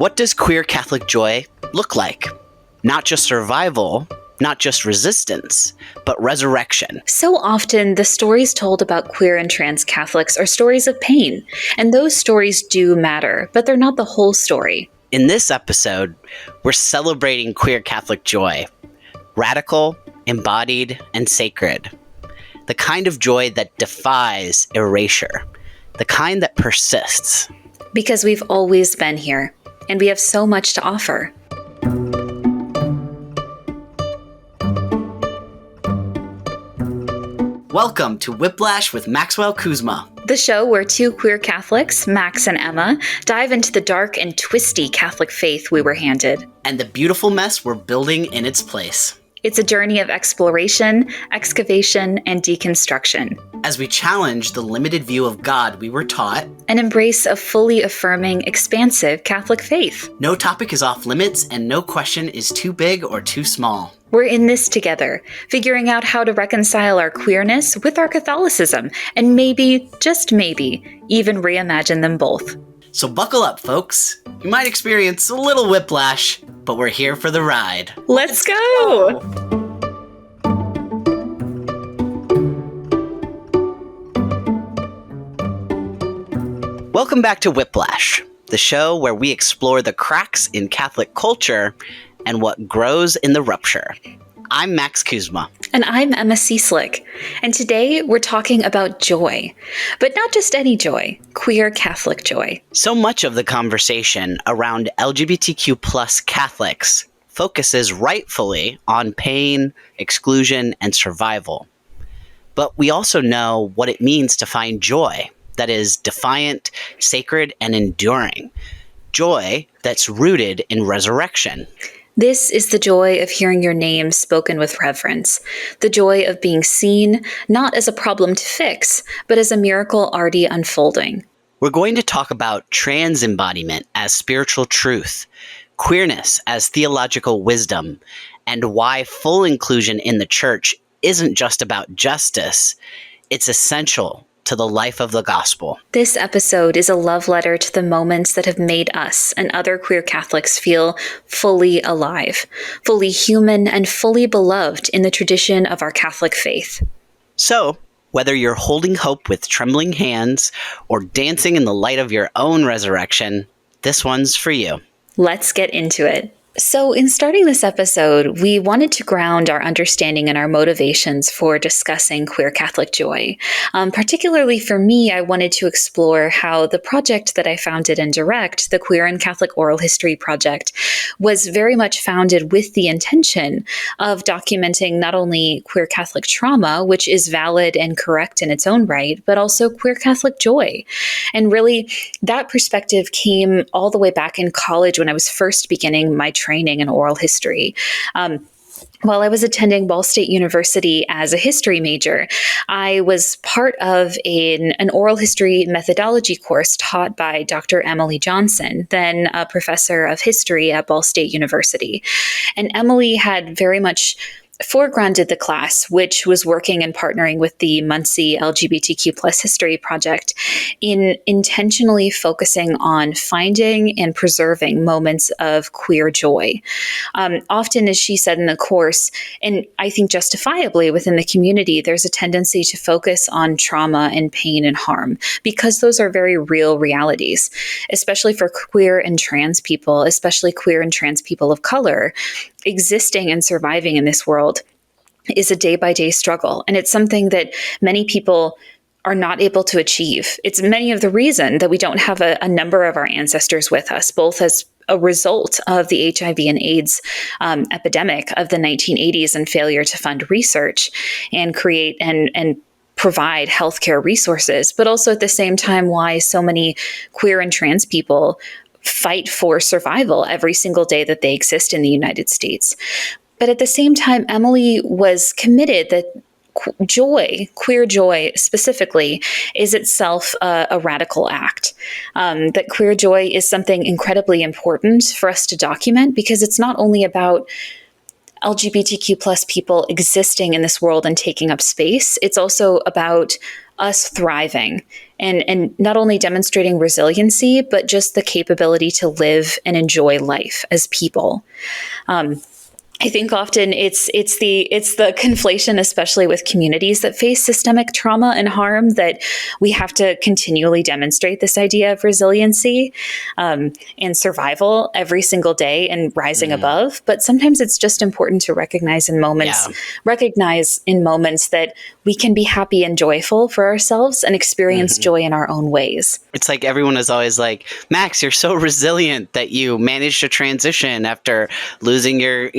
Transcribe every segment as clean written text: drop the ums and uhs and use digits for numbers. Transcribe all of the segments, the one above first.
What does queer Catholic joy look like? Not just survival, not just resistance, but resurrection. So often, the stories told about queer and trans Catholics are stories of pain, and those stories do matter, but they're not the whole story. In this episode, we're celebrating queer Catholic joy. Radical, embodied, and sacred. The kind of joy that defies erasure. The kind that persists. Because we've always been here, and we have so much to offer. Welcome to Whiplash with Maxwell Kuzma. The show where two queer Catholics, Max and Emma, dive into the dark and twisty Catholic faith we were handed. And the beautiful mess we're building in its place. It's a journey of exploration, excavation, and deconstruction. As we challenge the limited view of God we were taught. An embrace of fully affirming, expansive Catholic faith. No topic is off limits and no question is too big or too small. We're in this together, figuring out how to reconcile our queerness with our Catholicism, and maybe, just maybe, even reimagine them both. So buckle up, folks. You might experience a little whiplash, but we're here for the ride. Let's go! Welcome back to Whiplash, the show where we explore the cracks in Catholic culture and what grows in the rupture. I'm Max Kuzma. And I'm Emma Cieslik. And today we're talking about joy. But not just any joy, queer Catholic joy. So much of the conversation around LGBTQ plus Catholics focuses rightfully on pain, exclusion, and survival. But we also know what it means to find joy that is defiant, sacred, and enduring. Joy that's rooted in resurrection. This is the joy of hearing your name spoken with reverence, the joy of being seen, not as a problem to fix, but as a miracle already unfolding. We're going to talk about trans embodiment as spiritual truth, queerness as theological wisdom, and why full inclusion in the church isn't just about justice, it's essential to the life of the gospel. This episode is a love letter to the moments that have made us and other queer Catholics feel fully alive, fully human, and fully beloved in the tradition of our Catholic faith. So, whether you're holding hope with trembling hands or dancing in the light of your own resurrection, this one's for you. Let's get into it. So in starting this episode, we wanted to ground our understanding and our motivations for discussing queer Catholic joy. Particularly for me, I wanted to explore how the project that I founded and direct, the Queer and Catholic Oral History Project, was very much founded with the intention of documenting not only queer Catholic trauma, which is valid and correct in its own right, but also queer Catholic joy. And really, that perspective came all the way back in college when I was first beginning my training in oral history. While I was attending Ball State University as a history major, I was part of an oral history methodology course taught by Dr. Emily Johnson, then a professor of history at Ball State University. And Emily had very much foregrounded the class, which was working and partnering with the Muncie LGBTQ plus history project in intentionally focusing on finding and preserving moments of queer joy. Often, as she said in the course, and I think justifiably within the community, there's a tendency to focus on trauma and pain and harm because those are very real realities, especially for queer and trans people, especially queer and trans people of color. Existing and surviving in this world is a day-by-day struggle, and it's something that many people are not able to achieve. It's many of the reason that we don't have a number of our ancestors with us, both as a result of the HIV and AIDS epidemic of the 1980s and failure to fund research and create and provide healthcare resources, but also at the same time why so many queer and trans people fight for survival every single day that they exist in the United States. But at the same time, Emily was committed that joy, queer joy specifically, is itself a radical act. That queer joy is something incredibly important for us to document because it's not only about LGBTQ plus people existing in this world and taking up space, it's also about us thriving and not only demonstrating resiliency, but just the capability to live and enjoy life as people. I think often it's the conflation, especially with communities that face systemic trauma and harm, that we have to continually demonstrate this idea of resiliency and survival every single day and rising above. But sometimes it's just important to recognize in moments that we can be happy and joyful for ourselves and experience joy in our own ways. It's like everyone is always like, Max, you're so resilient that you managed to transition after losing your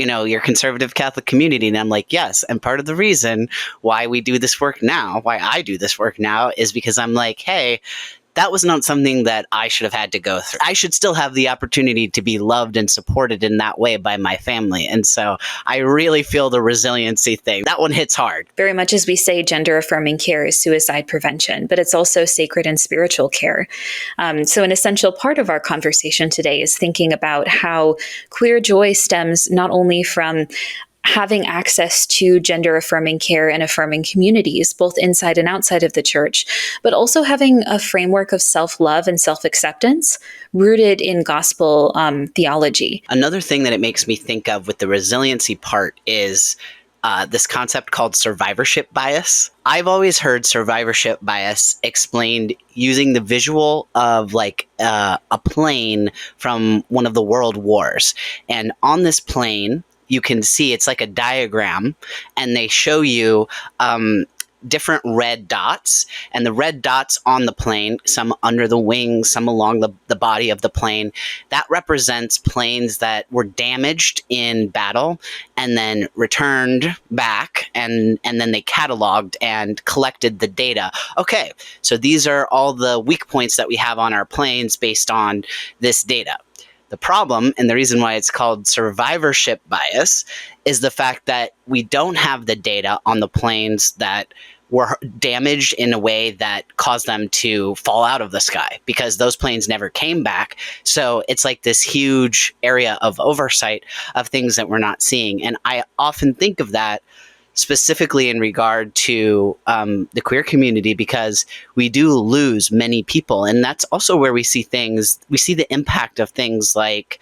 conservative Catholic community. And I'm like, yes. And part of the reason why we do this work now, why I do this work now, is because I'm like, hey, that was not something that I should have had to go through. I should still have the opportunity to be loved and supported in that way by my family. And so I really feel the resiliency thing. That one hits hard. Very much as we say, gender affirming care is suicide prevention, but it's also sacred and spiritual care. So an essential part of our conversation today is thinking about how queer joy stems not only from having access to gender affirming care and affirming communities, both inside and outside of the church, but also having a framework of self-love and self-acceptance rooted in gospel theology. Another thing that it makes me think of with the resiliency part is this concept called survivorship bias. I've always heard survivorship bias explained using the visual of like a plane from one of the world wars. And on this plane, you can see it's like a diagram, and they show you different red dots, and the red dots on the plane, some under the wings, some along the body of the plane, that represents planes that were damaged in battle and then returned back, and then they cataloged and collected the data. Okay, so these are all the weak points that we have on our planes based on this data. The problem, and the reason why it's called survivorship bias, is the fact that we don't have the data on the planes that were damaged in a way that caused them to fall out of the sky, because those planes never came back. So it's like this huge area of oversight of things that we're not seeing. And I often think of that specifically in regard to the queer community, because we do lose many people. And that's also where we see the impact of things like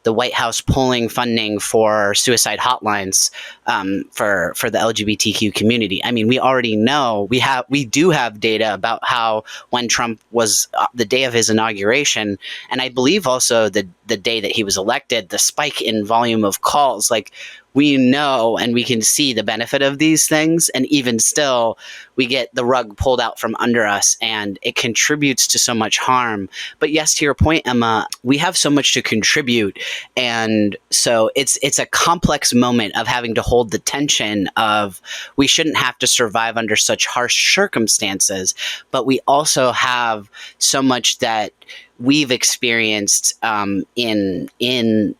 the White House pulling funding for suicide hotlines for the LGBTQ community. I mean, we already know we do have data about how when Trump was the day of his inauguration, and I believe also the day that he was elected, the spike in volume of calls, like we know and we can see the benefit of these things, and even still we get the rug pulled out from under us, and it contributes to so much harm. But yes, to your point, Emma, we have so much to contribute, and so it's a complex moment of having to hold the tension of we shouldn't have to survive under such harsh circumstances, but we also have so much that we've experienced in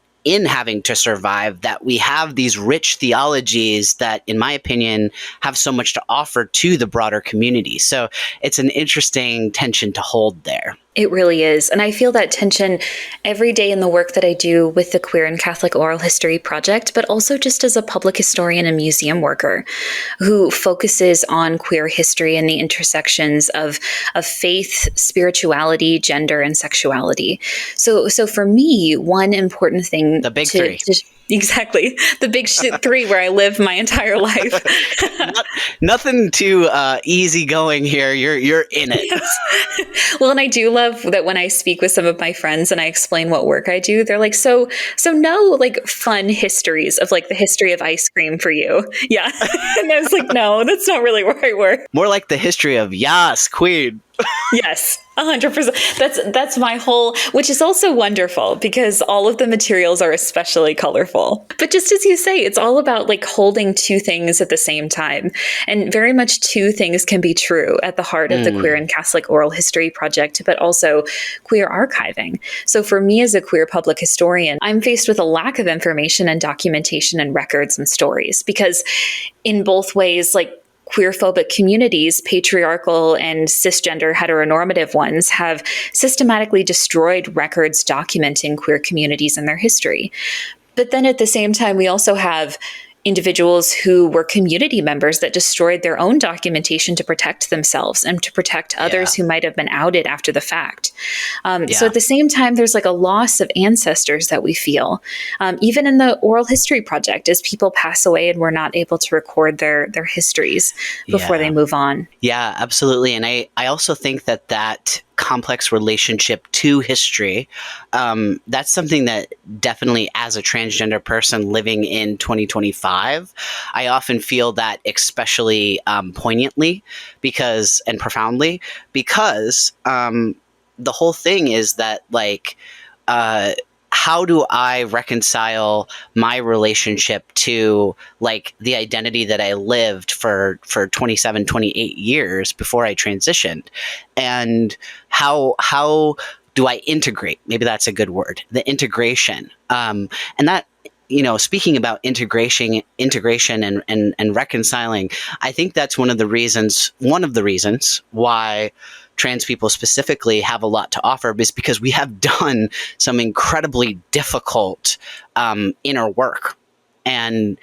having to survive, that we have these rich theologies that, in my opinion, have so much to offer to the broader community. So it's an interesting tension to hold there. It really is. And I feel that tension every day in the work that I do with the Queer and Catholic Oral History Project, but also just as a public historian and museum worker who focuses on queer history and the intersections of faith, spirituality, gender, and sexuality. So for me, one important thing— The big three. Exactly. The big three where I live my entire life. Nothing too easy going here. You're in it. Yes. Well, and I do love that when I speak with some of my friends and I explain what work I do, they're like, so no like fun histories of like the history of ice cream for you. Yeah. And I was like, no, that's not really where I work. More like the history of Yas, Queen. Yes, 100%. That's my whole, which is also wonderful because all of the materials are especially colorful. But just as you say, it's all about like holding two things at the same time. And very much two things can be true at the heart of the Queer and Catholic Oral History Project, but also queer archiving. So for me as a queer public historian, I'm faced with a lack of information and documentation and records and stories, because in both ways, like queer-phobic communities, patriarchal and cisgender heteronormative ones, have systematically destroyed records documenting queer communities and their history. But then at the same time, we also have individuals who were community members that destroyed their own documentation to protect themselves and to protect others who might have been outed after the fact. So at the same time, there's like a loss of ancestors that we feel, even in the Oral History Project, as people pass away and we're not able to record their histories before they move on. Yeah, absolutely. And I also think that complex relationship to history, that's something that definitely, as a transgender person living in 2025, I often feel that especially poignantly and profoundly, because the whole thing is that, like, how do I reconcile my relationship to, like, the identity that I lived for 27, 28 years before I transitioned? And how do I integrate? Maybe that's a good word, the integration. And that, speaking about integration and reconciling, I think that's one of the reasons why trans people specifically have a lot to offer, is because we have done some incredibly difficult inner work. And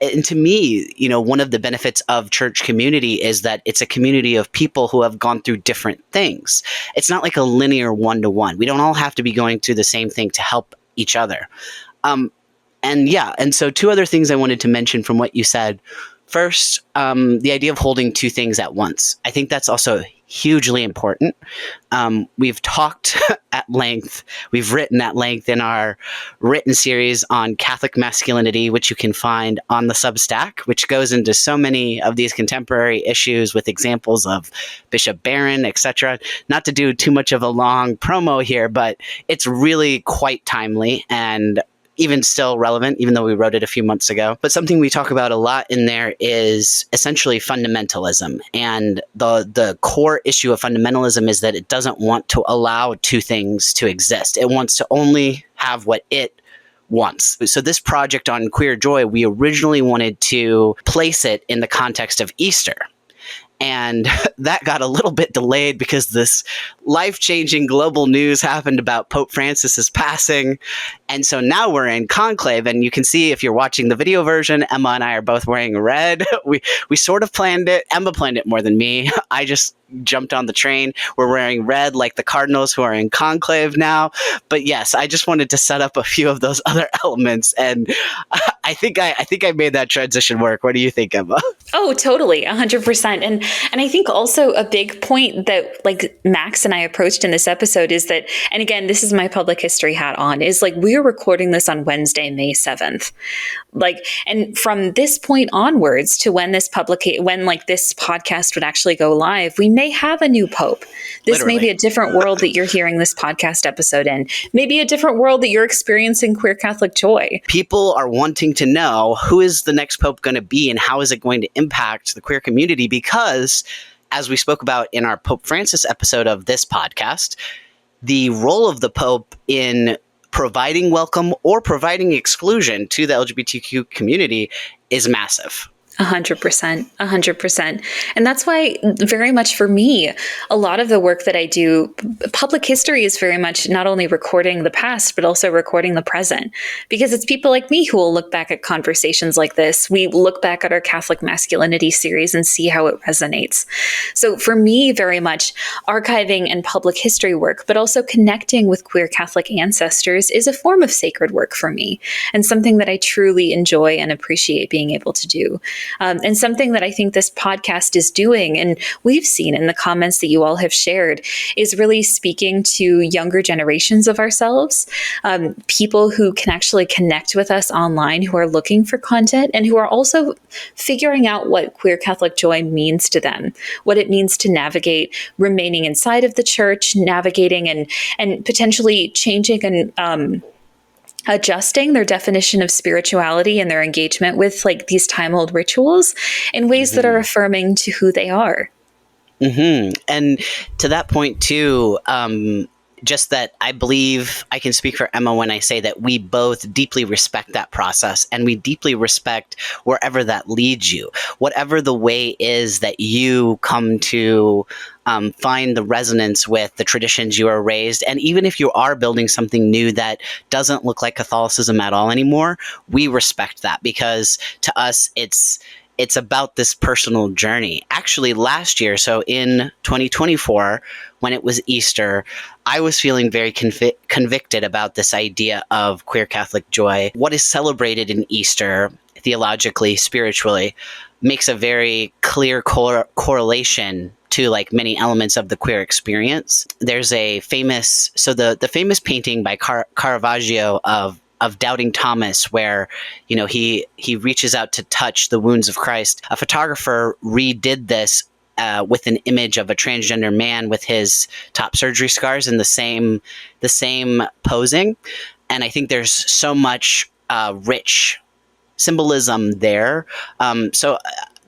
to me, one of the benefits of church community is that it's a community of people who have gone through different things. It's not like a linear one-to-one. We don't all have to be going through the same thing to help each other. And so two other things I wanted to mention from what you said. First, the idea of holding two things at once. I think that's also hugely important. We've talked at length, we've written at length in our written series on Catholic masculinity, which you can find on the Substack, which goes into so many of these contemporary issues with examples of Bishop Barron, etc. Not to do too much of a long promo here, but it's really quite timely and even still relevant, even though we wrote it a few months ago. But something we talk about a lot in there is essentially fundamentalism. And the core issue of fundamentalism is that it doesn't want to allow two things to exist. It wants to only have what it wants. So this project on queer joy, we originally wanted to place it in the context of Easter. And that got a little bit delayed because this life-changing global news happened about Pope Francis's passing. And so now we're in conclave, and you can see, if you're watching the video version, Emma and I are both wearing red. We sort of planned it. Emma planned it more than me. I just jumped on the train. We're wearing red like the cardinals who are in conclave now. But yes, I just wanted to set up a few of those other elements, and I think I made that transition work. What do you think, Emma? Oh, totally, 100%. And I think also a big point that, like, Max and I approached in this episode is that, and again, this is my public history hat on, is like, we're recording this on Wednesday, May 7th. Like, and from this point onwards to when this podcast would actually go live, we may have a new pope. This may be a different world that you're hearing this podcast episode in. Maybe a different world that you're experiencing queer Catholic joy. People are wanting to know, who is the next pope going to be and how is it going to impact the queer community? Because, as we spoke about in our Pope Francis episode of this podcast, the role of the pope in providing welcome or providing exclusion to the LGBTQ community is massive. 100%, 100%. And that's why, very much for me, a lot of the work that I do, public history is very much not only recording the past, but also recording the present. Because it's people like me who will look back at conversations like this. We look back at our Catholic masculinity series and see how it resonates. So for me, very much archiving and public history work, but also connecting with queer Catholic ancestors, is a form of sacred work for me, and something that I truly enjoy and appreciate being able to do. And something that I think this podcast is doing, and we've seen in the comments that you all have shared, is really speaking to younger generations of ourselves, people who can actually connect with us online, who are looking for content, and who are also figuring out what queer Catholic joy means to them, what it means to navigate remaining inside of the church, navigating and potentially changing and adjusting their definition of spirituality and their engagement with, like, these time-old rituals in ways that are affirming to who they are. And to that point too, just that I believe I can speak for Emma when I say that we both deeply respect that process, and we deeply respect wherever that leads you. Whatever the way is that you come to find the resonance with the traditions you were raised, and even if you are building something new that doesn't look like Catholicism at all anymore, we respect that, because to us it's about this personal journey. Actually, last year, so in 2024, when it was Easter, I was feeling very convicted about this idea of queer Catholic joy. What is celebrated in Easter, theologically, spiritually, makes a very clear correlation to like many elements of the queer experience. There's a famous, so the famous painting by Caravaggio of Doubting Thomas, where, you know, he reaches out to touch the wounds of Christ. A photographer redid this with an image of a transgender man with his top surgery scars in the same posing, and I think there's so much rich symbolism there. So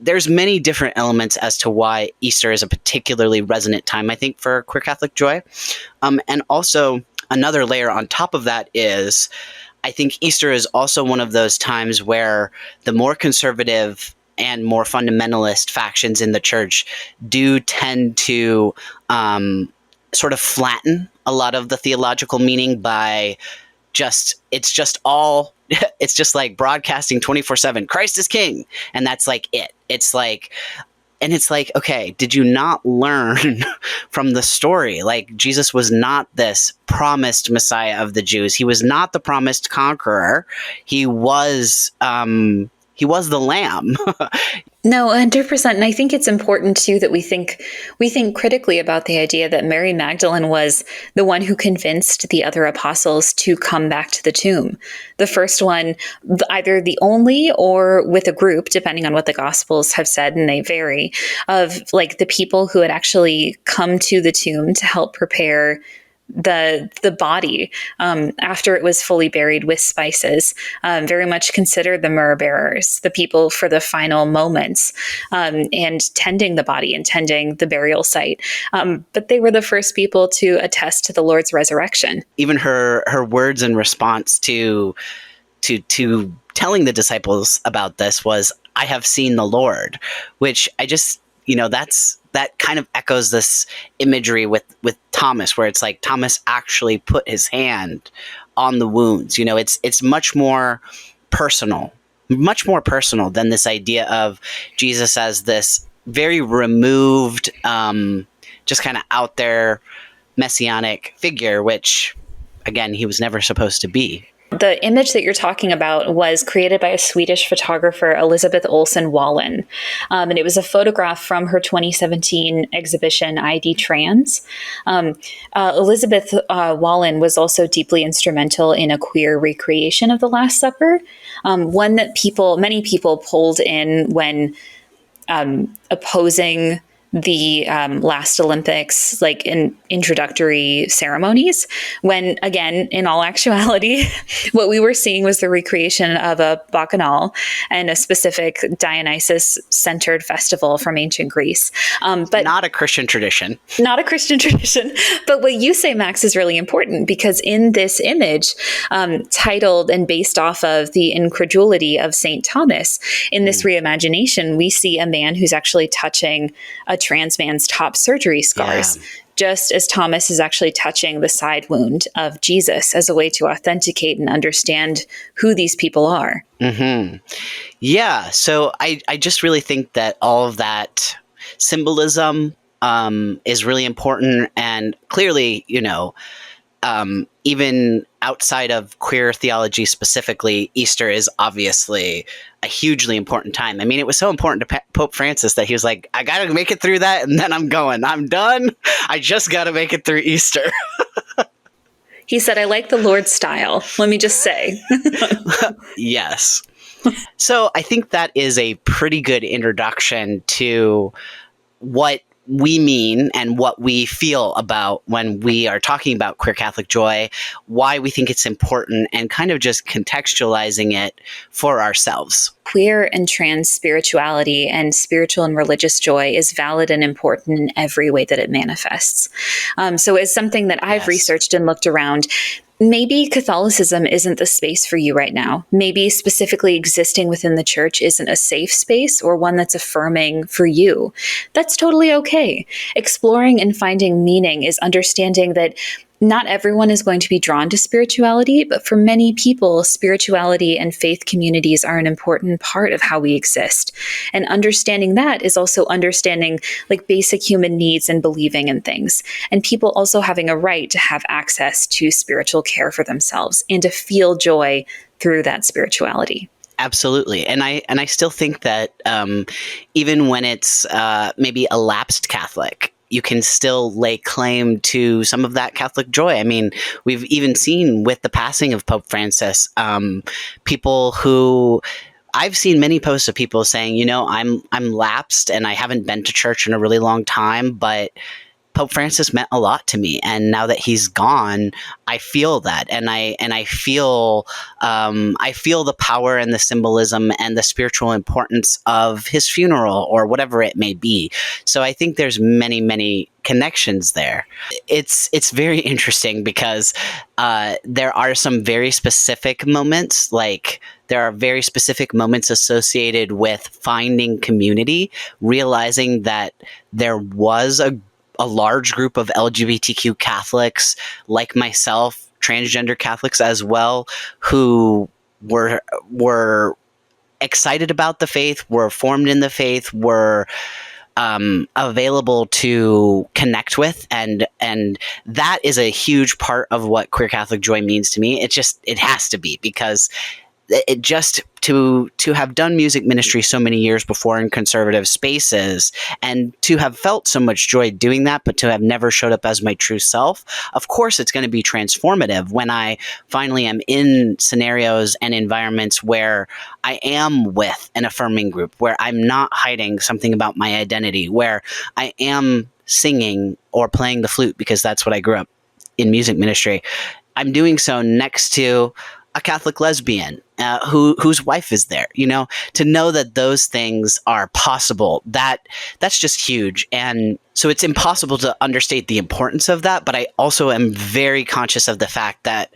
there's many different elements as to why Easter is a particularly resonant time, I think, for queer Catholic joy, and also another layer on top of that is, I think Easter is also one of those times where the more conservative and more fundamentalist factions in the church do tend to sort of flatten a lot of the theological meaning by it's just like broadcasting 24/7, Christ is king. And that's like it. It's like, okay, did you not learn from the story? Like, Jesus was not this promised Messiah of the Jews. He was not the promised conqueror. He was the lamb. No, 100%. And I think it's important too that we think critically about the idea that Mary Magdalene was the one who convinced the other apostles to come back to the tomb. The first one, either the only or with a group, depending on what the Gospels have said, and they vary, of like the people who had actually come to the tomb to help prepare the body after it was fully buried with spices, very much considered the myrrh bearers, the people for the final moments, and tending the body and tending the burial site. But they were the first people to attest to the Lord's resurrection. Even her words in response to telling the disciples about this was, "I have seen the Lord," which I just, that kind of echoes this imagery with Thomas, where it's like Thomas actually put his hand on the wounds. It's much more personal than this idea of Jesus as this very removed, just kind of out there messianic figure, which, again, he was never supposed to be. The image that you're talking about was created by a Swedish photographer, Elisabeth Olsen Wallen. And it was a photograph from her 2017 exhibition, ID Trans. Elisabeth Wallen was also deeply instrumental in a queer recreation of the Last Supper, one that many people pulled in when opposing the last Olympics, like in introductory ceremonies, when, again, in all actuality, what we were seeing was the recreation of a bacchanal and a specific Dionysus-centered festival from ancient Greece. But not a Christian tradition. Not a Christian tradition. But what you say, Max, is really important, because in this image, titled and based off of the incredulity of St. Thomas, in this reimagination, we see a man who's actually touching a trans man's top surgery scars, just as Thomas is actually touching the side wound of Jesus as a way to authenticate and understand who these people are. Mm-hmm. Yeah. So I just really think that all of that symbolism is really important. And clearly, even outside of queer theology specifically, Easter is obviously a hugely important time. I mean, it was so important to Pope Francis that he was like, I got to make it through that, and then I'm done. I just got to make it through Easter. He said, I like the Lord's style. Let me just say. Yes. So I think that is a pretty good introduction to what we mean and what we feel about when we are talking about queer Catholic joy, why we think it's important, and kind of just contextualizing it for ourselves. Queer and trans spirituality and spiritual and religious joy is valid and important in every way that it manifests. So it's something that I've researched and looked around. Maybe Catholicism isn't the space for you right now. Maybe specifically existing within the church isn't a safe space or one that's affirming for you. That's totally okay. Exploring and finding meaning is understanding that not everyone is going to be drawn to spirituality, but for many people, spirituality and faith communities are an important part of how we exist. And understanding that is also understanding like basic human needs and believing in things. And people also having a right to have access to spiritual care for themselves and to feel joy through that spirituality. Absolutely. And I still think that even when it's maybe a lapsed Catholic, you can still lay claim to some of that Catholic joy. I mean, we've even seen with the passing of Pope Francis, people who I've seen many posts of people saying, you know, I'm lapsed and I haven't been to church in a really long time, but Pope Francis meant a lot to me, and now that he's gone, I feel that, and I feel the power and the symbolism and the spiritual importance of his funeral or whatever it may be. So I think there's many connections there. It's very interesting because there are some very specific moments, like there are very specific moments associated with finding community, realizing that there was a large group of LGBTQ Catholics like myself, transgender Catholics as well, who were excited about the faith, were formed in the faith, were available to connect with, and that is a huge part of what queer Catholic joy means to me. It has to be, because it just to have done music ministry so many years before in conservative spaces, and to have felt so much joy doing that, but to have never showed up as my true self, of course it's going to be transformative when I finally am in scenarios and environments where I am with an affirming group, where I'm not hiding something about my identity, where I am singing or playing the flute because that's what I grew up in music ministry. I'm doing so next to a Catholic lesbian whose wife is there, you know, to know that those things are possible, that's just huge. And so it's impossible to understate the importance of that. But I also am very conscious of the fact that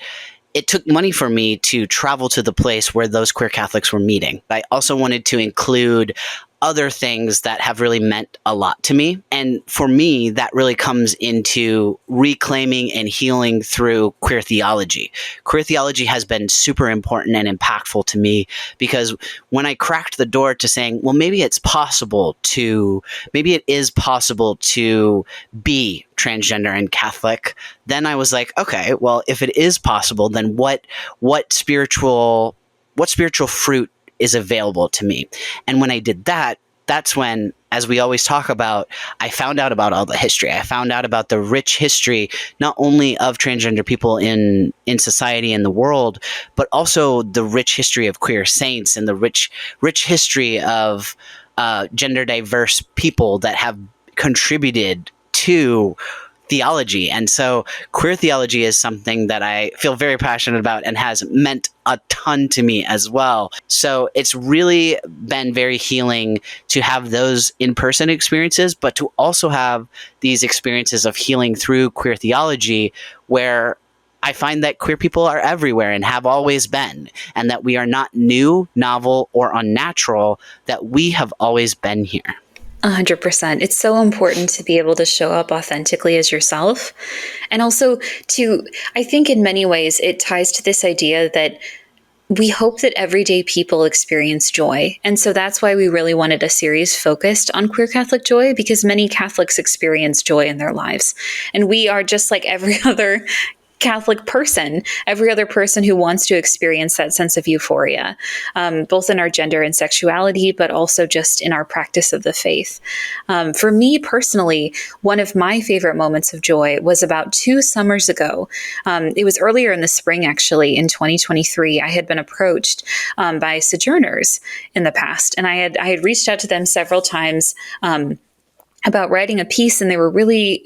it took money for me to travel to the place where those queer Catholics were meeting. I also wanted to include other things that have really meant a lot to me. And for me, that really comes into reclaiming and healing through queer theology. Queer theology has been super important and impactful to me, because when I cracked the door to saying, well, maybe it is possible to be transgender and Catholic, then I was like, okay, well, if it is possible, then what spiritual fruit is available to me? And when I did that, that's when, as we always talk about, I found out about all the history. I found out about the rich history, not only of transgender people in society and the world, but also the rich history of queer saints and the rich history of gender diverse people that have contributed to theology. And so queer theology is something that I feel very passionate about and has meant a ton to me as well. So it's really been very healing to have those in-person experiences, but to also have these experiences of healing through queer theology, where I find that queer people are everywhere and have always been, and that we are not new, novel, or unnatural, that we have always been here. 100%. It's so important to be able to show up authentically as yourself. And also I think in many ways, it ties to this idea that we hope that everyday people experience joy. And so that's why we really wanted a series focused on queer Catholic joy, because many Catholics experience joy in their lives. And we are just like every other Catholic person, every other person who wants to experience that sense of euphoria, both in our gender and sexuality, but also just in our practice of the faith. For me personally, one of my favorite moments of joy was about 2 summers ago. It was earlier in the spring, actually, in 2023. I had been approached by sojourners in the past, and I had reached out to them several times, about writing a piece, and they were really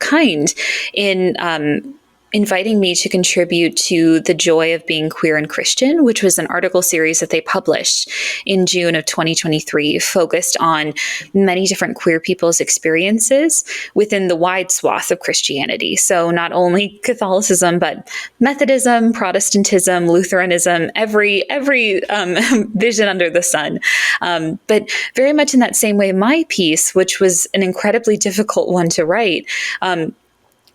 kind in inviting me to contribute to The Joy of Being Queer and Christian, which was an article series that they published in June of 2023, focused on many different queer people's experiences within the wide swath of Christianity. So not only Catholicism, but Methodism, Protestantism, Lutheranism, every vision under the sun. But very much in that same way, my piece, which was an incredibly difficult one to write,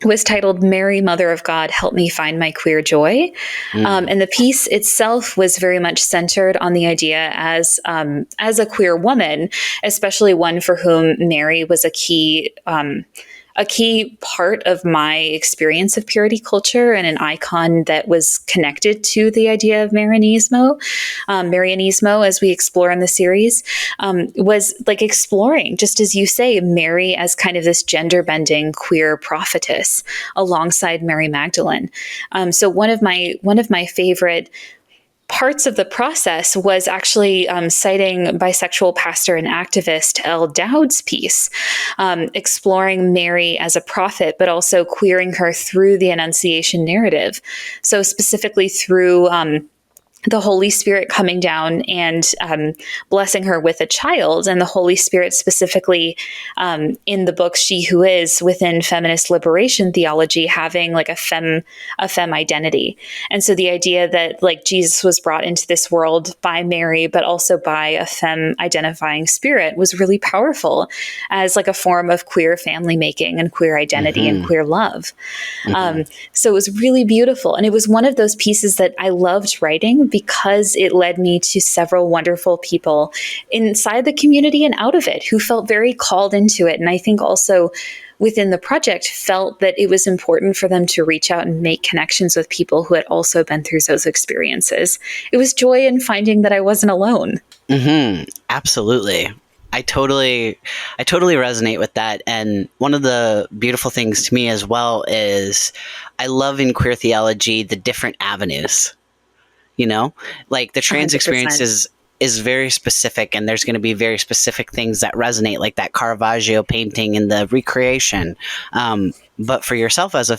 was titled Mary, Mother of God, Help Me Find My Queer Joy. And the piece itself was very much centered on the idea as a queer woman, especially one for whom Mary was a key part of my experience of purity culture and an icon that was connected to the idea of Marianismo. Marianismo, as we explore in the series, was like exploring, just as you say, Mary as kind of this gender-bending queer prophetess alongside Mary Magdalene. So one of my favorite parts of the process was actually citing bisexual pastor and activist Elle Dowd's piece, exploring Mary as a prophet, but also queering her through the Annunciation narrative. So specifically through the Holy Spirit coming down and blessing her with a child, and the Holy Spirit specifically in the book She Who Is, within feminist liberation theology, having like a femme identity. And so the idea that like Jesus was brought into this world by Mary, but also by a femme identifying spirit, was really powerful as like a form of queer family making and queer identity and queer love. So it was really beautiful. And it was one of those pieces that I loved writing because it led me to several wonderful people inside the community and out of it who felt very called into it. And I think also within the project felt that it was important for them to reach out and make connections with people who had also been through those experiences. It was joy in finding that I wasn't alone. Absolutely. I totally resonate with that. And one of the beautiful things to me as well is I love in queer theology the different avenues. You know, like the trans 100%. experience is very specific, and there's going to be very specific things that resonate, like that Caravaggio painting and the recreation. But for yourself as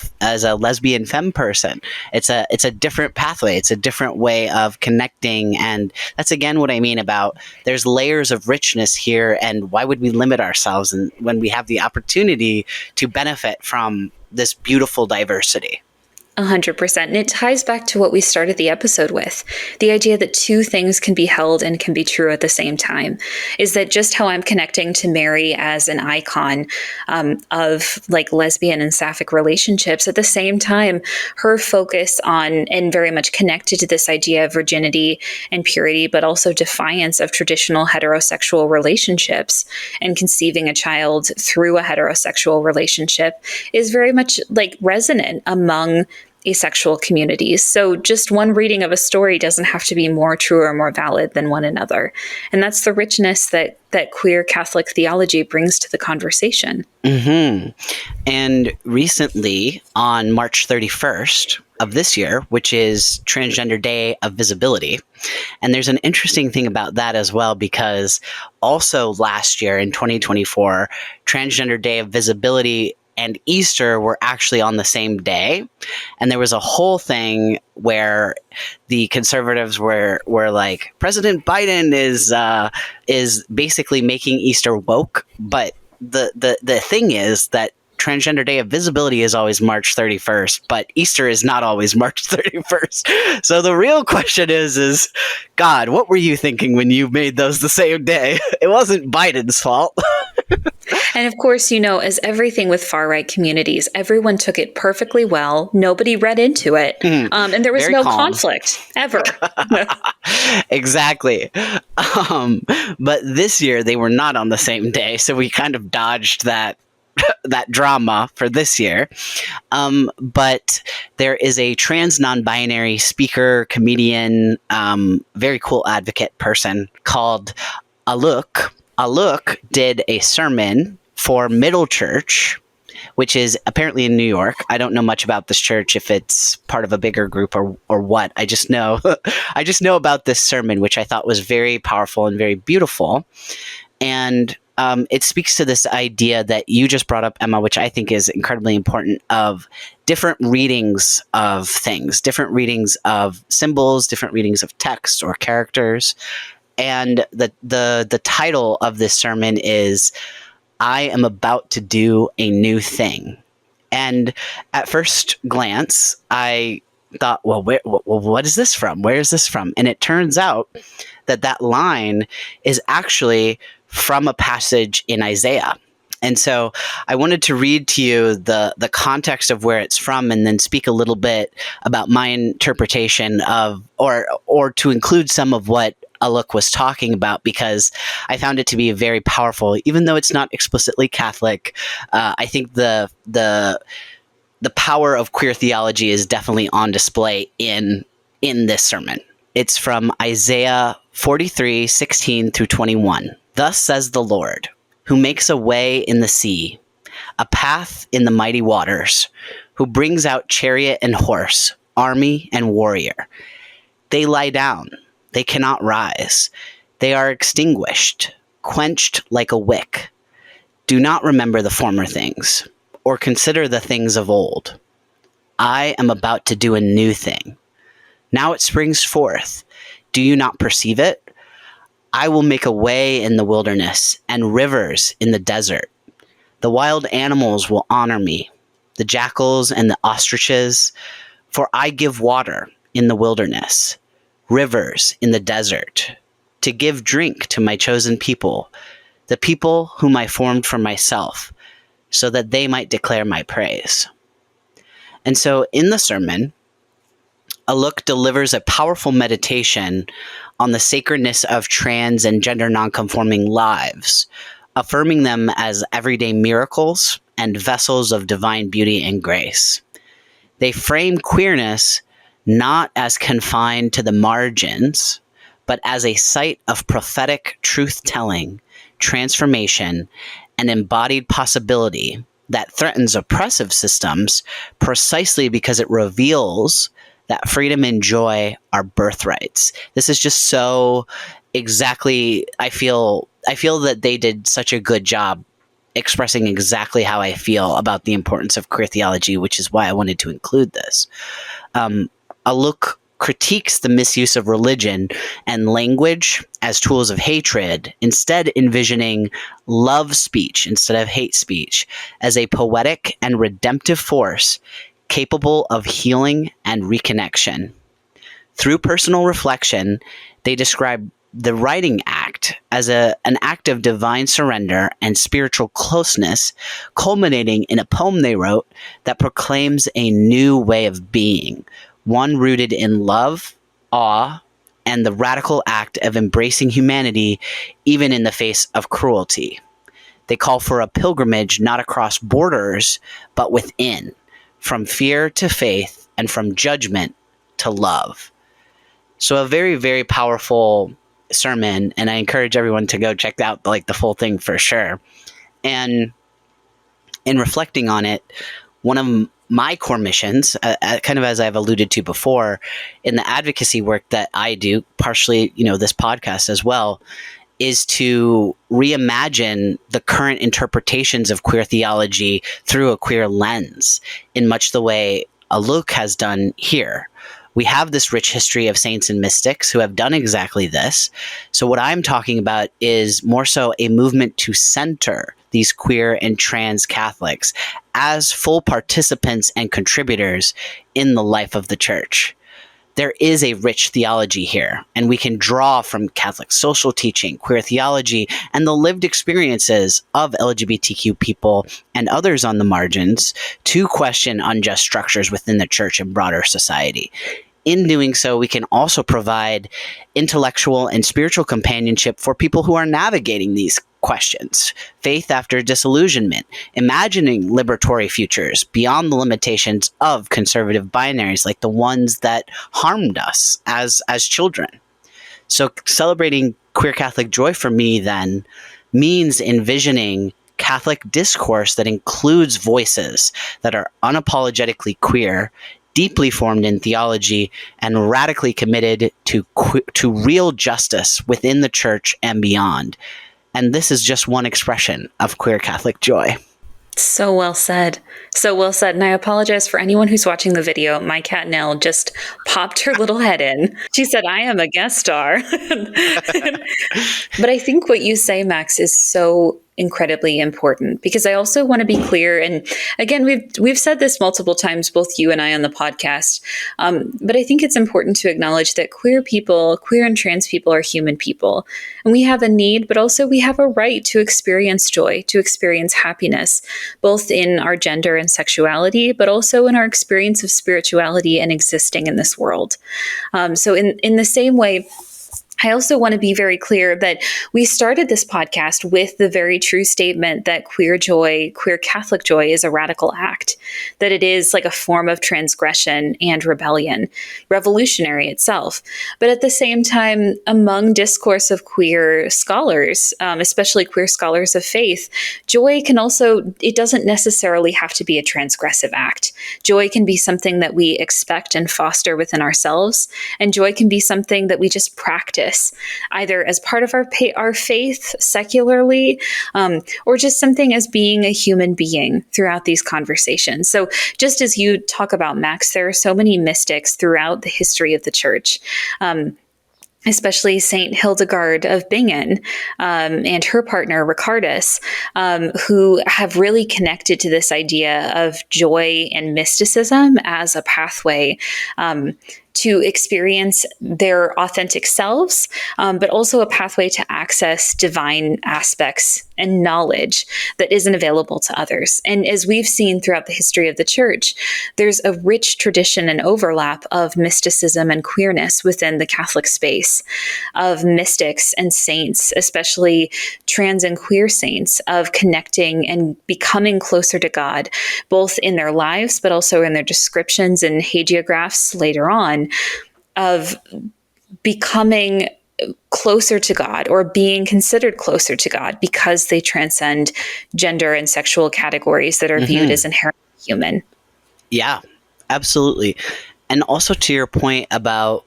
a lesbian femme person, it's a different pathway. It's a different way of connecting. And that's again what I mean about there's layers of richness here. And why would we limit ourselves when we have the opportunity to benefit from this beautiful diversity? 100%. And it ties back to what we started the episode with. The idea that two things can be held and can be true at the same time is that just how I'm connecting to Mary as an icon of like lesbian and sapphic relationships, at the same time, her focus on and very much connected to this idea of virginity and purity, but also defiance of traditional heterosexual relationships and conceiving a child through a heterosexual relationship is very much like resonant among asexual communities. So just one reading of a story doesn't have to be more true or more valid than one another. And that's the richness that queer Catholic theology brings to the conversation. And recently, on March 31st of this year, which is Transgender Day of Visibility, and there's an interesting thing about that as well, because also last year in 2024, Transgender Day of Visibility and Easter were actually on the same day. And there was a whole thing where the conservatives were like, President Biden is basically making Easter woke. But the thing is that Transgender Day of Visibility is always March 31st, but Easter is not always March 31st. So the real question is, God, what were you thinking when you made those the same day? It wasn't Biden's fault. And of course, you know, as everything with far-right communities, everyone took it perfectly well. Nobody read into it. And there was no conflict ever. Exactly. But this year they were not on the same day. So we kind of dodged that drama for this year. But there is a trans non-binary speaker, comedian, very cool advocate person called Aluk. Aluk did a sermon for Middle Church, which is apparently in New York. I don't know much about this church, if it's part of a bigger group or what. I just know about this sermon, which I thought was very powerful and very beautiful. And it speaks to this idea that you just brought up, Emma, which I think is incredibly important, of different readings of things, different readings of symbols, different readings of text or characters. And the title of this sermon is I Am About to Do a New Thing. And at first glance, I thought, well, what is this from? Where is this from? And it turns out that line is actually from a passage in Isaiah. And so I wanted to read to you the context of where it's from, and then speak a little bit about my interpretation of, or to include some of what Aluk was talking about, because I found it to be very powerful, even though it's not explicitly Catholic. I think the power of queer theology is definitely on display in this sermon. It's from Isaiah 43:16 through 21. Thus says the Lord, who makes a way in the sea, a path in the mighty waters, who brings out chariot and horse, army and warrior. They lie down, they cannot rise. They are extinguished, quenched like a wick. Do not remember the former things, or consider the things of old. I am about to do a new thing. Now it springs forth. Do you not perceive it? I will make a way in the wilderness and rivers in the desert. The wild animals will honor me, the jackals and the ostriches, for I give water in the wilderness, rivers in the desert, to give drink to my chosen people, the people whom I formed for myself, so that they might declare my praise. And so in the sermon, Aluk delivers a powerful meditation on the sacredness of trans and gender nonconforming lives, affirming them as everyday miracles and vessels of divine beauty and grace. They frame queerness not as confined to the margins, but as a site of prophetic truth-telling, transformation, and embodied possibility that threatens oppressive systems precisely because it reveals that freedom and joy are birthrights. This is just so exactly, I feel that they did such a good job expressing exactly how I feel about the importance of queer theology, which is why I wanted to include this. Aluk critiques the misuse of religion and language as tools of hatred, instead envisioning love speech instead of hate speech as a poetic and redemptive force capable of healing and reconnection. Through personal reflection, they describe the writing act as an act of divine surrender and spiritual closeness, culminating in a poem they wrote that proclaims a new way of being, one rooted in love, awe, and the radical act of embracing humanity even in the face of cruelty. They call for a pilgrimage not across borders, but within, from fear to faith, and from judgment to love. So a very, very powerful sermon, and I encourage everyone to go check out the full thing for sure. And in reflecting on it, one of my core missions, kind of as I've alluded to before, in the advocacy work that I do, partially, this podcast as well, is to reimagine the current interpretations of queer theology through a queer lens, in much the way Aluk has done here. We have this rich history of saints and mystics who have done exactly this. So what I'm talking about is more so a movement to center these queer and trans Catholics as full participants and contributors in the life of the church. There is a rich theology here, and we can draw from Catholic social teaching, queer theology, and the lived experiences of LGBTQ people and others on the margins to question unjust structures within the church and broader society. In doing so, we can also provide intellectual and spiritual companionship for people who are navigating these questions. Faith after disillusionment, imagining liberatory futures beyond the limitations of conservative binaries like the ones that harmed us as children. So celebrating queer Catholic joy for me then means envisioning Catholic discourse that includes voices that are unapologetically queer, deeply formed in theology, and radically committed to real justice within the church and beyond. And this is just one expression of queer Catholic joy. So well said. So well said. And I apologize for anyone who's watching the video. My cat Nell just popped her little head in. She said, I am a guest star. But I think what you say, Max, is so incredibly important, because I also want to be clear. And again, we've said this multiple times, both you and I on the podcast. But I think it's important to acknowledge that queer and trans people are human people. And we have a need, but also we have a right to experience joy, to experience happiness, both in our gender and sexuality, but also in our experience of spirituality and existing in this world. So in the same way, I also want to be very clear that we started this podcast with the very true statement that queer Catholic joy is a radical act, that it is like a form of transgression and rebellion, revolutionary itself. But at the same time, among discourse of queer scholars, especially queer scholars of faith, joy can also, it doesn't necessarily have to be a transgressive act. Joy can be something that we expect and foster within ourselves, and joy can be something that we just practice, either as part of our faith secularly, or just something as being a human being throughout these conversations. So just as you talk about, Max, there are so many mystics throughout the history of the church. Especially Saint Hildegard of Bingen and her partner Ricardus, who have really connected to this idea of joy and mysticism as a pathway to experience their authentic selves, but also a pathway to access divine aspects and knowledge that isn't available to others. And as we've seen throughout the history of the church, there's a rich tradition and overlap of mysticism and queerness within the Catholic space, of mystics and saints, especially trans and queer saints, of connecting and becoming closer to God, both in their lives, but also in their descriptions and hagiographs later on, of becoming closer to God or being considered closer to God because they transcend gender and sexual categories that are viewed as inherently human. Yeah, absolutely. And also to your point about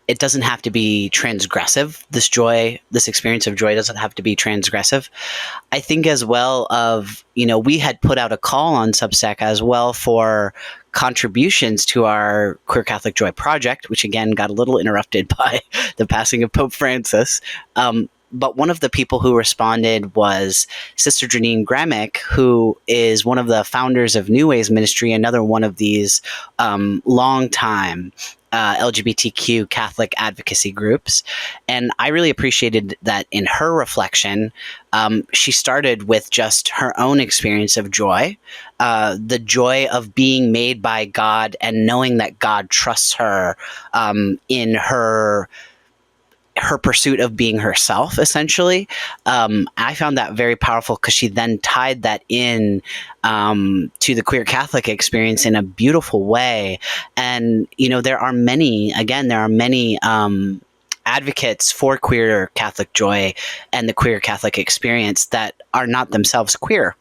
it doesn't have to be transgressive. This experience of joy doesn't have to be transgressive. I think as well of, we had put out a call on Substack as well for contributions to our Queer Catholic Joy project, which again got a little interrupted by the passing of Pope Francis. But one of the people who responded was Sister Janine Gramick, who is one of the founders of New Ways Ministry, another one of these long-time LGBTQ Catholic advocacy groups. And I really appreciated that in her reflection, she started with just her own experience of joy, the joy of being made by God and knowing that God trusts her in her pursuit of being herself, essentially. I found that very powerful because she then tied that in to the queer Catholic experience in a beautiful way. And, there are many advocates for queer Catholic joy and the queer Catholic experience that are not themselves queer.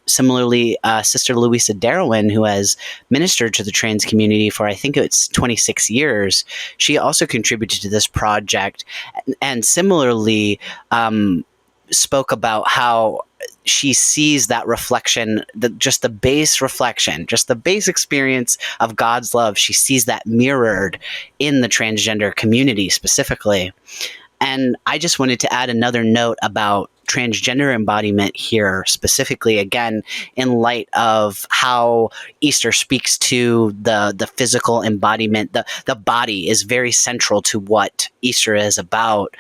Similarly, Sister Louisa Darwin, who has ministered to the trans community for, I think it's 26 years, she also contributed to this project and similarly spoke about how she sees that reflection, just the base experience of God's love. She sees that mirrored in the transgender community specifically. And I just wanted to add another note about transgender embodiment here specifically, again, in light of how Easter speaks to the physical embodiment. The body is very central to what Easter is about,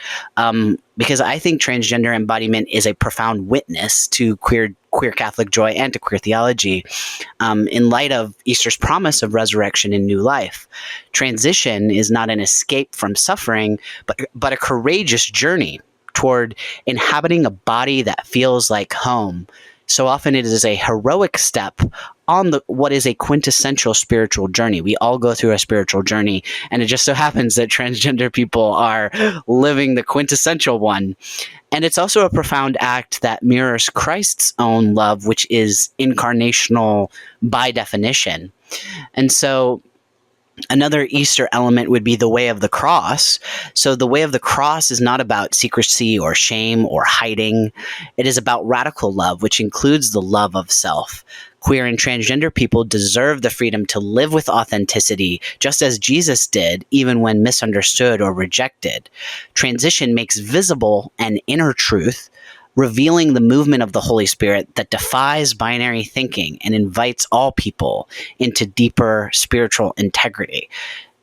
because I think transgender embodiment is a profound witness to queer Catholic joy and to queer theology, in light of Easter's promise of resurrection and new life. Transition is not an escape from suffering, but a courageous journey toward inhabiting a body that feels like home. So often it is a heroic step on what is a quintessential spiritual journey. We all go through a spiritual journey, and it just so happens that transgender people are living the quintessential one. And it's also a profound act that mirrors Christ's own love, which is incarnational by definition. And so Another Easter element would be the way of the cross. So the way of the cross is not about secrecy or shame or hiding. It is about radical love, which includes the love of self. Queer and transgender people deserve the freedom to live with authenticity, just as Jesus did, even when misunderstood or rejected. Transition makes visible an inner truth, revealing the movement of the Holy Spirit that defies binary thinking and invites all people into deeper spiritual integrity.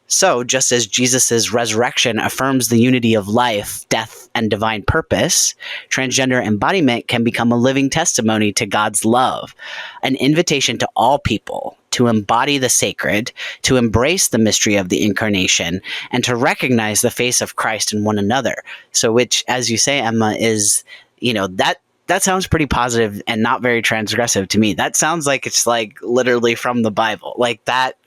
So, just as Jesus' resurrection affirms the unity of life, death, and divine purpose, transgender embodiment can become a living testimony to God's love, an invitation to all people to embody the sacred, to embrace the mystery of the incarnation, and to recognize the face of Christ in one another. So, which, as you say, Emma, is, that sounds pretty positive and not very transgressive to me. That sounds like it's like literally from the Bible. Like that.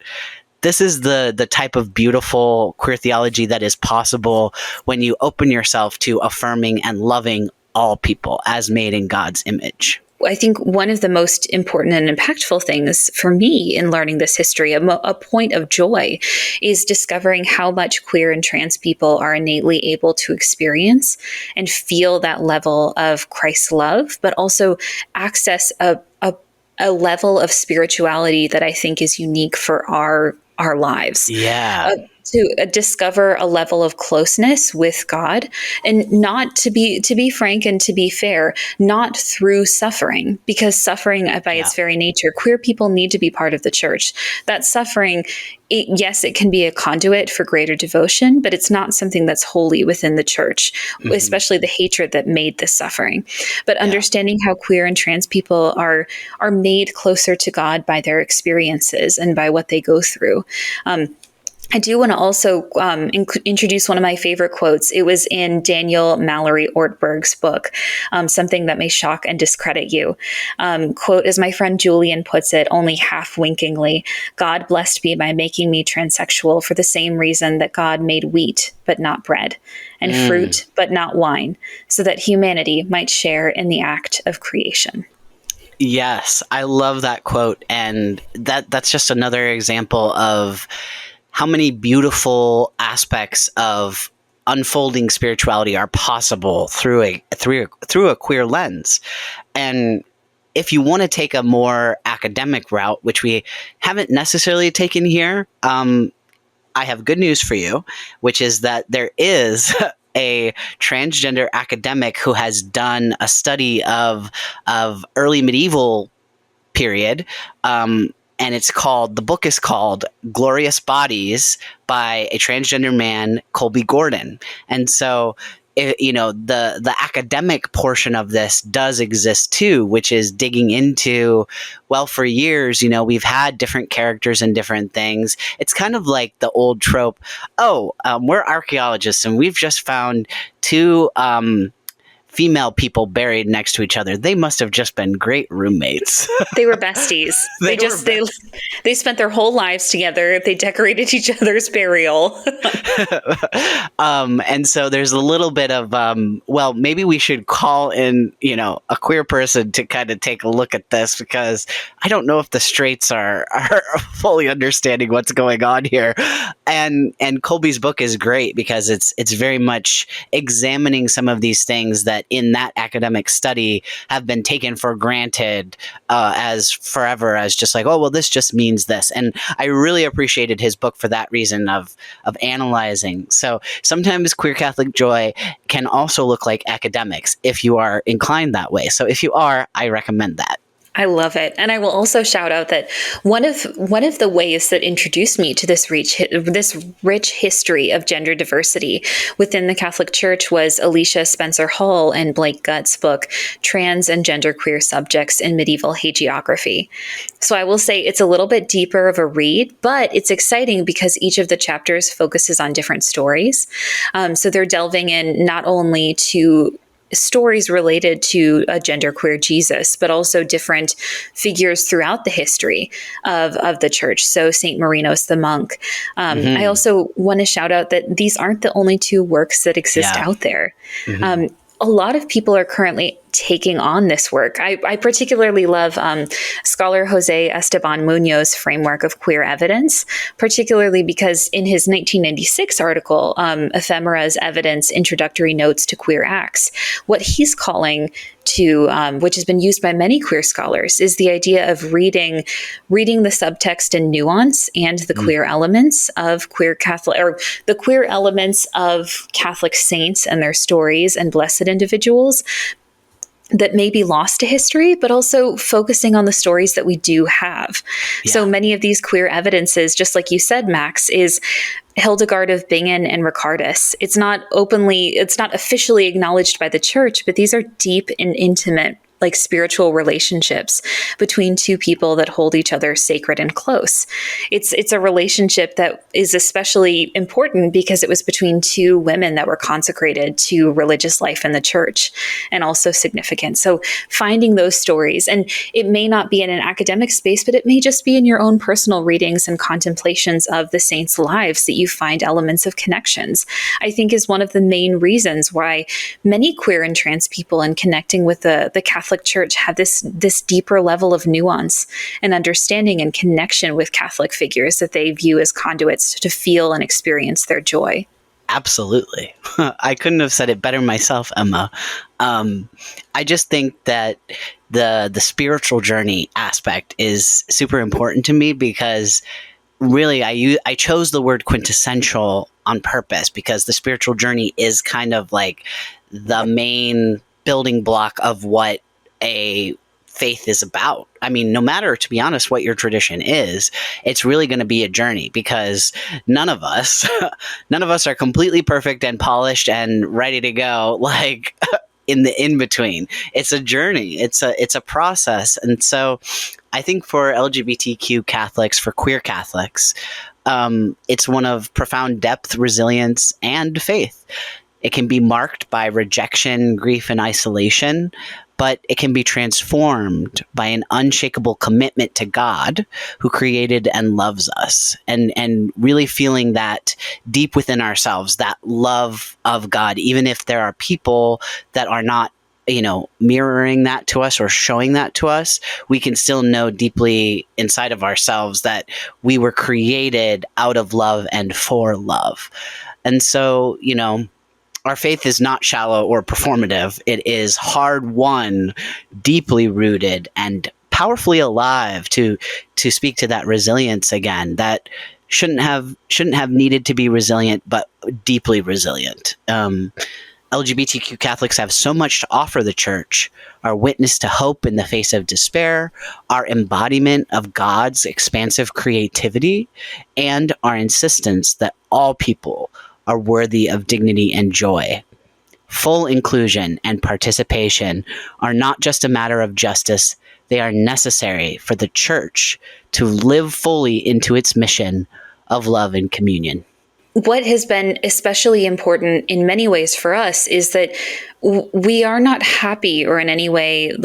This is the type of beautiful queer theology that is possible when you open yourself to affirming and loving all people as made in God's image. I think one of the most important and impactful things for me in learning this history, a point of joy, is discovering how much queer and trans people are innately able to experience and feel that level of Christ's love, but also access a level of spirituality that I think is unique for our lives. Yeah. To discover a level of closeness with God, and not to be frank and to be fair, not through suffering, because suffering by its very nature, queer people need to be part of the church. That suffering, yes, it can be a conduit for greater devotion, but it's not something that's holy within the church, especially the hatred that made this suffering. But understanding how queer and trans people are made closer to God by their experiences and by what they go through. I do want to also introduce one of my favorite quotes. It was in Daniel Mallory Ortberg's book, Something That May Shock and Discredit You. Quote, as my friend Julian puts it, only half winkingly, God blessed me by making me transsexual for the same reason that God made wheat, but not bread, and fruit, but not wine, so that humanity might share in the act of creation. Yes, I love that quote. And that's just another example of how many beautiful aspects of unfolding spirituality are possible through a queer lens. And if you want to take a more academic route, which we haven't necessarily taken here, I have good news for you, which is that there is a transgender academic who has done a study of early medieval period. And the book is called Glorious Bodies by a transgender man, Colby Gordon. And so, the academic portion of this does exist too, which is digging into, well, for years, we've had different characters and different things. It's kind of like the old trope, we're archaeologists and we've just found two female people buried next to each other. They must have just been great roommates. They were besties. They spent their whole lives together. They decorated each other's burial. And so there's a little bit of, maybe we should call in, a queer person to kind of take a look at this, because I don't know if the straights are fully understanding what's going on here. And Colby's book is great because it's very much examining some of these things that in that academic study have been taken for granted as forever, as just like, this just means this. And I really appreciated his book for that reason of analyzing. So sometimes queer Catholic joy can also look like academics if you are inclined that way. So if you are, I recommend that. I love it. And I will also shout out that one of the ways that introduced me to this rich history of gender diversity within the Catholic Church was Alicia Spencer Hall and Blake Gutt's book, Trans and Genderqueer Subjects in Medieval Hagiography. So I will say it's a little bit deeper of a read, but it's exciting because each of the chapters focuses on different stories. So they're delving in not only to stories related to a genderqueer Jesus, but also different figures throughout the history of the church. So St. Marinos the monk. I also want to shout out that these aren't the only two works that exist out there. A lot of people are currently taking on this work. I particularly love scholar Jose Esteban Munoz's framework of queer evidence, particularly because in his 1996 article, Ephemera's Evidence, Introductory Notes to Queer Acts, what he's calling to, which has been used by many queer scholars, is the idea of reading the subtext and nuance and the queer elements of queer Catholic, or the queer elements of Catholic saints and their stories and blessed individuals that may be lost to history, but also focusing on the stories that we do have. Yeah. So many of these queer evidences, just like you said, Max, is Hildegard of Bingen and Ricardus. It's not officially acknowledged by the church, but these are deep and intimate, like spiritual relationships between two people that hold each other sacred and close. It's a relationship that is especially important because it was between two women that were consecrated to religious life in the church, and also significant. So finding those stories, and it may not be in an academic space, but it may just be in your own personal readings and contemplations of the saints' lives that you find elements of connections, I think is one of the main reasons why many queer and trans people, in connecting with the Catholic Church, have this deeper level of nuance and understanding and connection with Catholic figures that they view as conduits to feel and experience their joy. Absolutely. I couldn't have said it better myself, Emma. I just think that the spiritual journey aspect is super important to me, because really I chose the word quintessential on purpose, because the spiritual journey is kind of like the main building block of what a faith is about. I mean, no matter, to be honest, what your tradition is, it's really going to be a journey, because none of us are completely perfect and polished and ready to go, like in the in-between. It's a journey. It's a process. And so I think for LGBTQ Catholics, for queer Catholics, it's one of profound depth, resilience, and faith. It can be marked by rejection, grief, and isolation, but it can be transformed by an unshakable commitment to God, who created and loves us, and really feeling that deep within ourselves, that love of God, even if there are people that are not, mirroring that to us or showing that to us, we can still know deeply inside of ourselves that we were created out of love and for love. And so, our faith is not shallow or performative. It is hard-won, deeply rooted, and powerfully alive, to speak to that resilience again, that shouldn't have needed to be resilient, but deeply resilient. LGBTQ Catholics have so much to offer the church: our witness to hope in the face of despair, our embodiment of God's expansive creativity, and our insistence that all people are worthy of dignity and joy. Full inclusion and participation are not just a matter of justice, they are necessary for the church to live fully into its mission of love and communion. What has been especially important in many ways for us is that we are not happy or in any way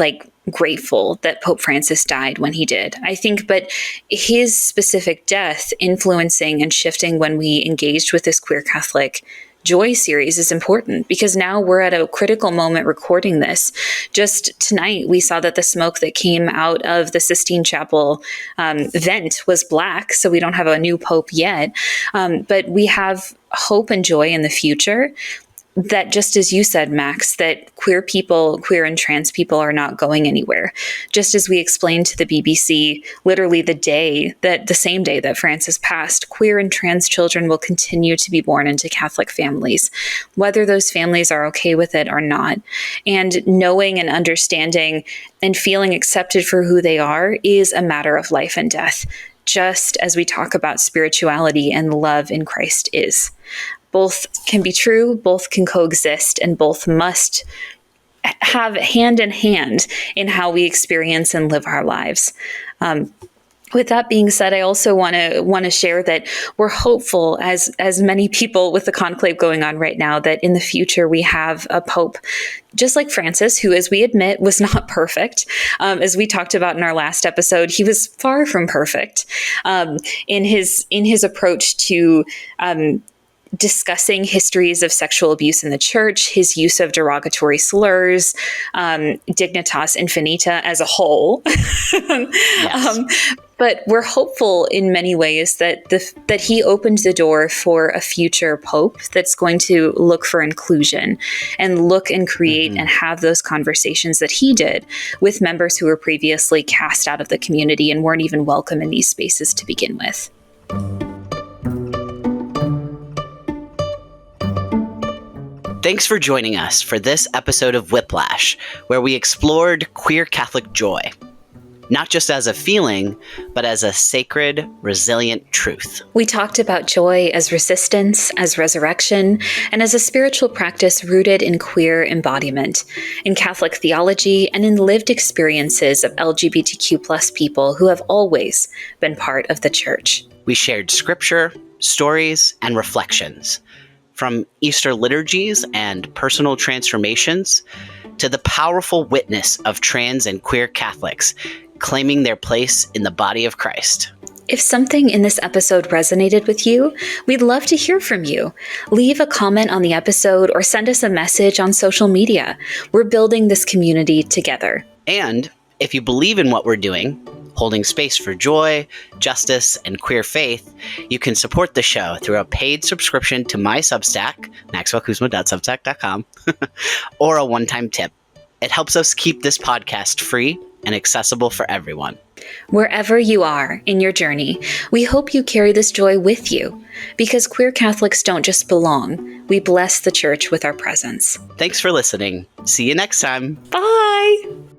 grateful that Pope Francis died when he did, I think, but his specific death influencing and shifting when we engaged with this Queer Catholic Joy series is important, because now we're at a critical moment recording this. Just tonight, we saw that the smoke that came out of the Sistine Chapel vent was black, so we don't have a new pope yet, but we have hope and joy in the future. That, just as you said, Max, that queer and trans people are not going anywhere. Just as we explained to the BBC, literally the same day that Francis passed, queer and trans children will continue to be born into Catholic families, whether those families are okay with it or not. And knowing and understanding and feeling accepted for who they are is a matter of life and death, just as we talk about spirituality and love in Christ is. Both can be true, both can coexist, and both must have hand in hand in how we experience and live our lives. With that being said, I also want to share that we're hopeful, as many people with the conclave going on right now, that in the future we have a pope just like Francis, who, as we admit, was not perfect. As we talked about in our last episode, he was far from perfect in his approach to discussing histories of sexual abuse in the church, his use of derogatory slurs, dignitas infinita as a whole. Yes. But we're hopeful in many ways that that he opened the door for a future pope that's going to look for inclusion and look and create and have those conversations that he did with members who were previously cast out of the community and weren't even welcome in these spaces to begin with. Thanks for joining us for this episode of Whiplash, where we explored queer Catholic joy. Not just as a feeling, but as a sacred, resilient truth. We talked about joy as resistance, as resurrection, and as a spiritual practice rooted in queer embodiment, in Catholic theology, and in lived experiences of LGBTQ+ people who have always been part of the Church. We shared scripture, stories, and reflections, from Easter liturgies and personal transformations to the powerful witness of trans and queer Catholics claiming their place in the body of Christ. If something in this episode resonated with you, we'd love to hear from you. Leave a comment on the episode or send us a message on social media. We're building this community together. And if you believe in what we're doing, holding space for joy, justice, and queer faith, you can support the show through a paid subscription to my Substack, maxwellkuzma.substack.com, or a one-time tip. It helps us keep this podcast free and accessible for everyone. Wherever you are in your journey, we hope you carry this joy with you, because queer Catholics don't just belong, we bless the Church with our presence. Thanks for listening. See you next time. Bye!